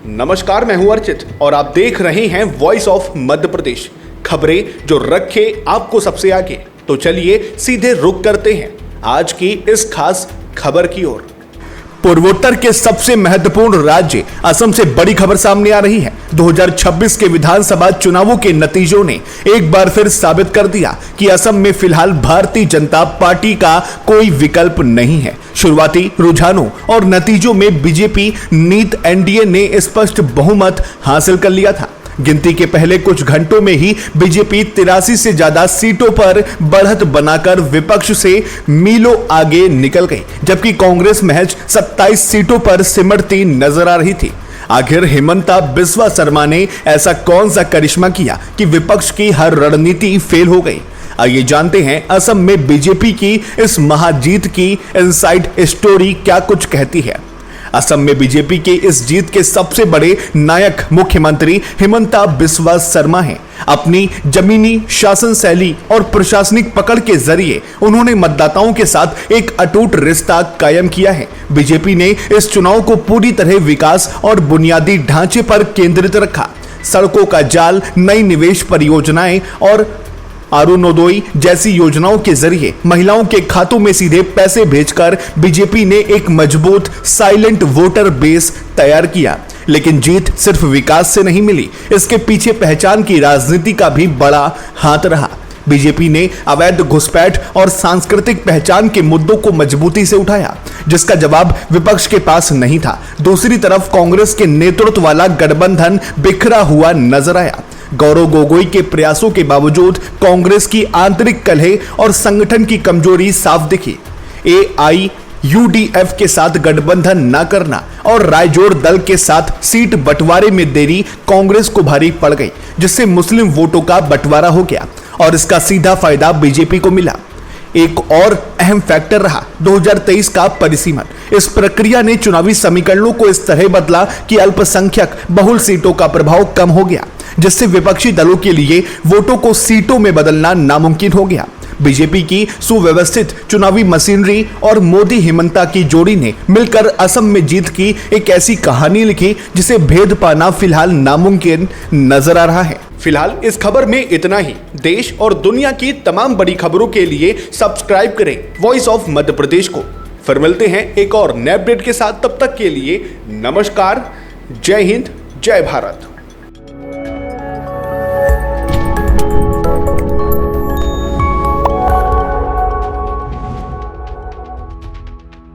नमस्कार, मैं हूं अर्चित और आप देख रहे हैं वॉइस ऑफ मध्य प्रदेश। खबरें जो रखे आपको सबसे आगे। तो चलिए सीधे रुक करते हैं आज की इस खास खबर की ओर। पूर्वोत्तर के सबसे महत्वपूर्ण राज्य असम से बड़ी खबर सामने आ रही है। 2026 के विधानसभा चुनावों के नतीजों ने एक बार फिर साबित कर दिया कि असम में फिलहाल भारतीय जनता पार्टी का कोई विकल्प नहीं है। शुरुआती रुझानों और नतीजों में बीजेपी नीत एनडीए ने स्पष्ट बहुमत हासिल कर लिया था। गिनती के पहले कुछ घंटों में ही बीजेपी 83 से ज्यादा सीटों पर बढ़त बनाकर विपक्ष से मीलों आगे निकल गई, जबकि कांग्रेस महज 27 सीटों पर सिमटती नजर आ रही थी। आखिर हिमंता बिस्वा शर्मा ने ऐसा कौन सा करिश्मा किया कि विपक्ष की हर रणनीति फेल हो गई। आइए जानते हैं असम में बीजेपी की इस महाजीत की इनसाइड स्टोरी क्या कुछ कहती है। असम में बीजेपी के इस जीत के सबसे बड़े नायक मुख्यमंत्री हिमंता बिस्वा शर्मा हैं। अपनी जमीनी शासन शैली और प्रशासनिक पकड़ के जरिए उन्होंने मतदाताओं के साथ एक अटूट रिश्ता कायम किया है। बीजेपी ने इस चुनाव को पूरी तरह विकास और बुनियादी ढांचे पर केंद्रित रखा। सड़कों का जाल, नई निवेश परियोजनाएं और अरुणोदय जैसी योजनाओं के जरिए महिलाओं के खातों में सीधे पैसे भेजकर बीजेपी ने एक मजबूत साइलेंट वोटर बेस तैयार किया। लेकिन जीत सिर्फ विकास से नहीं मिली, इसके पीछे पहचान की राजनीति का भी बड़ा हाथ रहा। बीजेपी ने अवैध घुसपैठ और सांस्कृतिक पहचान के मुद्दों को मजबूती से उठाया, जिसका जवाब विपक्ष के पास नहीं था। दूसरी तरफ कांग्रेस के नेतृत्व वाला गठबंधन बिखरा हुआ नजर आया। गौरव गोगोई के प्रयासों के बावजूद कांग्रेस की आंतरिक कलह और संगठन की कमजोरी साफ दिखी। AIUDF के साथ गठबंधन न करना और रायजोड़ दल के साथ सीट बंटवारे में देरी कांग्रेस को भारी पड़ गई, जिससे मुस्लिम वोटों का बंटवारा हो गया और इसका सीधा फायदा बीजेपी को मिला। एक और अहम फैक्टर रहा 2023 का परिसीमन। इस प्रक्रिया ने चुनावी समीकरणों को इस तरह बदला कि अल्पसंख्यक बहुल सीटों का प्रभाव कम हो गया, जिससे विपक्षी दलों के लिए वोटों को सीटों में बदलना नामुमकिन हो गया। बीजेपी की सुव्यवस्थित चुनावी मशीनरी और मोदी हिमंता की जोड़ी ने मिलकर असम में जीत की एक ऐसी कहानी लिखी जिसे भेद पाना फिलहाल नामुमकिन नजर आ रहा है। फिलहाल इस खबर में इतना ही। देश और दुनिया की तमाम बड़ी खबरों के लिए सब्सक्राइब करें वॉइस ऑफ मध्य प्रदेश को। फिर मिलते हैं एक और नए अपडेट के साथ। तब तक के लिए नमस्कार, जय हिंद, जय भारत।